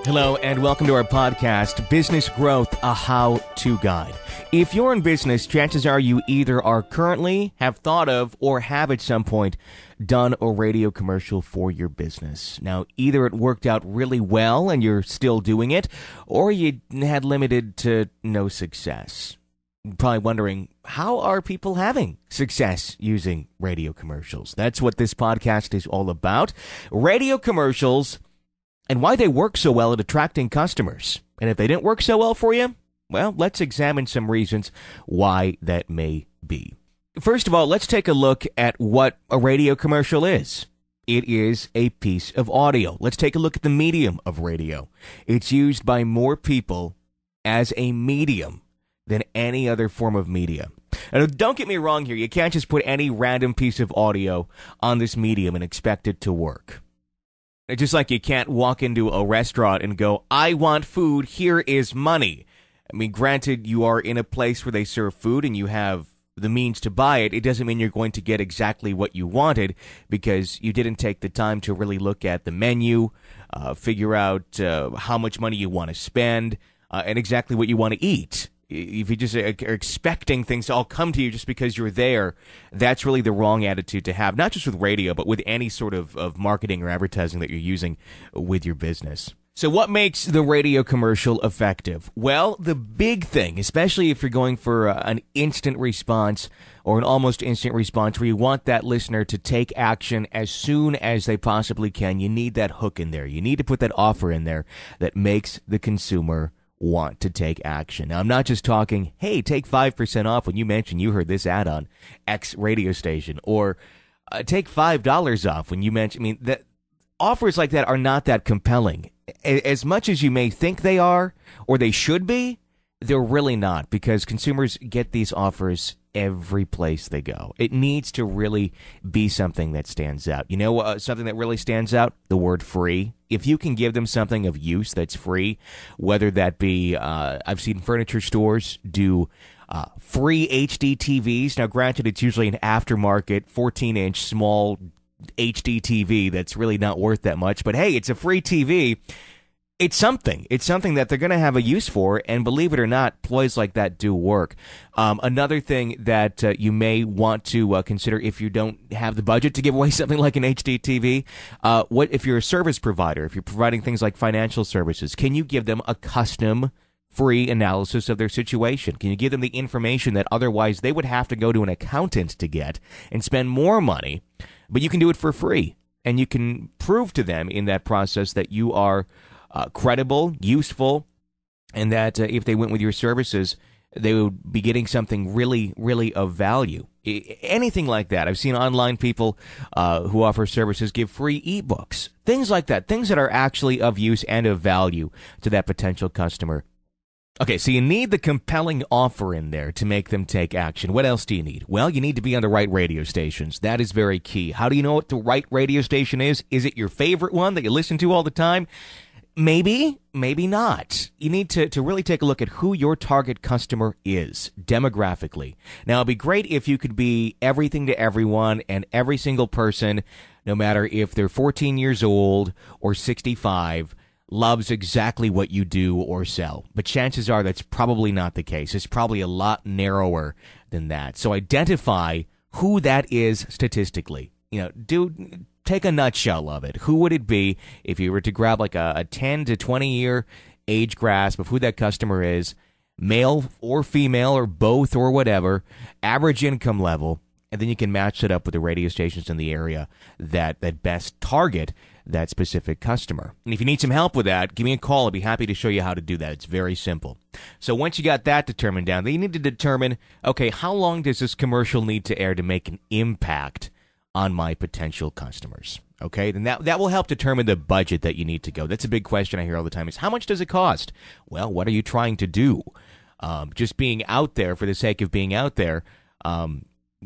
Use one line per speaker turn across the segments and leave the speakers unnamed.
Hello and welcome to our podcast, Business Growth, a How-To Guide. If you're in business, chances are you either are currently, have thought of, or have at some point done a radio commercial for your business. Now, either it worked out really well and you're still doing it, or you had limited to no success. You're probably wondering, how are people having success using radio commercials? That's what this podcast is all about. Radio commercials and why they work so well at attracting customers. And if they didn't work so well for you, well, let's examine some reasons why that may be. First of all, let's take a look at what a radio commercial is. It is a piece of audio. Let's take a look at the medium of radio. It's used by more people as a medium than any other form of media. And don't get me wrong here, you can't just put any random piece of audio on this medium and expect it to work. It's just like you can't walk into a restaurant and go, I want food, here is money. I mean, granted, you are in a place where they serve food and you have the means to buy it. It doesn't mean you're going to get exactly what you wanted because you didn't take the time to really look at the menu, figure out how much money you want to spend, and exactly what you want to eat. If you just are expecting things to all come to you just because you're there, that's really the wrong attitude to have, not just with radio, but with any sort of marketing or advertising that you're using with your business. So what makes the radio commercial effective? Well, the big thing, especially if you're going for an instant response or an almost instant response where you want that listener to take action as soon as they possibly can, you need that hook in there. You need to put that offer in there that makes the consumer want to take action. Now, I'm not just talking, hey, take 5% off when you mention you heard this ad on X radio station, or take $5 off when you mention, that offers like that are not that compelling. As much as you may think they are, or they should be, they're really not, because consumers get these offers every place they go. It needs to really be something that stands out. You know, something that really stands out? The word free. If you can give them something of use that's free, whether that be, I've seen furniture stores do free HD TVs. Now, granted, it's usually an aftermarket 14-inch small HD TV that's really not worth that much. But hey, it's a free TV. It's something. It's something that they're going to have a use for, and believe it or not, ploys like that do work. Another thing that you may want to consider if you don't have the budget to give away something like an HD TV, what if you're a service provider, if you're providing things like financial services, can you give them a custom free analysis of their situation? Can you give them the information that otherwise they would have to go to an accountant to get and spend more money, but you can do it for free, and you can prove to them in that process that you are credible, useful, and that if they went with your services, they would be getting something really, really of value. Anything like that. I've seen online people who offer services give free ebooks, things like that, things that are actually of use and of value to that potential customer. Okay, so you need the compelling offer in there to make them take action. What else do you need? Well, you need to be on the right radio stations. That is very key. How do you know what the right radio station is? Is it your favorite one that you listen to all the time? Maybe, maybe not. You need to really take a look at who your target customer is demographically. Now, it'd be great if you could be everything to everyone, and every single person, no matter if they're 14 years old or 65, loves exactly what you do or sell. But chances are that's probably not the case. It's probably a lot narrower than that. So identify who that is statistically. Take a nutshell of it. Who would it be if you were to grab like a 10 to 20 year age grasp of who that customer is, male or female or both or whatever, average income level, and then you can match it up with the radio stations in the area that best target that specific customer. And if you need some help with that, give me a call. I'd be happy to show you how to do that. It's very simple. So once you got that determined down, then you need to determine, okay, how long does this commercial need to air to make an impact on my potential customers? Okay, then that will help determine the budget that you need to go. That's a big question I hear all the time is, how much does it cost? Well, what are you trying to do? Just being out there for the sake of being out there,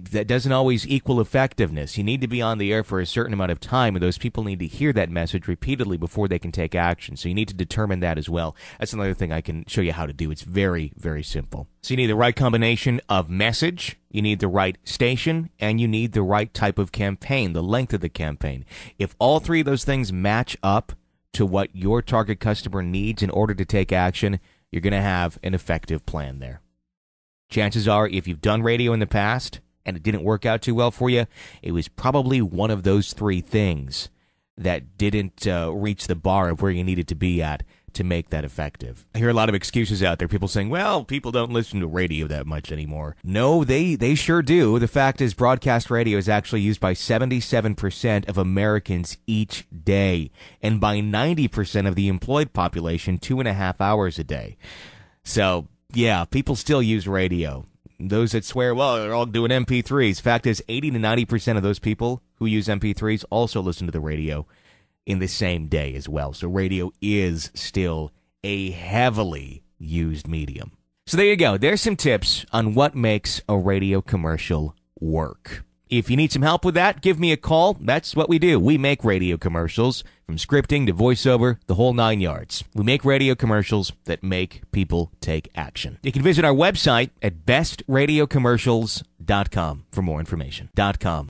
that doesn't always equal effectiveness. You need to be on the air for a certain amount of time, and those people need to hear that message repeatedly before they can take action. So you need to determine that as well. That's another thing I can show you how to do. It's very, very simple. So you need the right combination of message, you need the right station, and you need the right type of campaign, the length of the campaign. If all three of those things match up to what your target customer needs in order to take action, you're going to have an effective plan there. Chances are, if you've done radio in the past and it didn't work out too well for you, it was probably one of those three things that didn't reach the bar of where you needed to be at to make that effective. I hear a lot of excuses out there. People saying, well, people don't listen to radio that much anymore. No, they sure do. The fact is, broadcast radio is actually used by 77% of Americans each day, and by 90% of the employed population 2.5 hours a day. So, yeah, people still use radio. Those that swear, well, they're all doing MP3s. Fact is, 80 to 90% of those people who use MP3s also listen to the radio in the same day as well. So radio is still a heavily used medium. So there you go. There's some tips on what makes a radio commercial work. If you need some help with that, give me a call. That's what we do. We make radio commercials, from scripting to voiceover, the whole 9 yards. We make radio commercials that make people take action. You can visit our website at bestradiocommercials.com for more information. .com.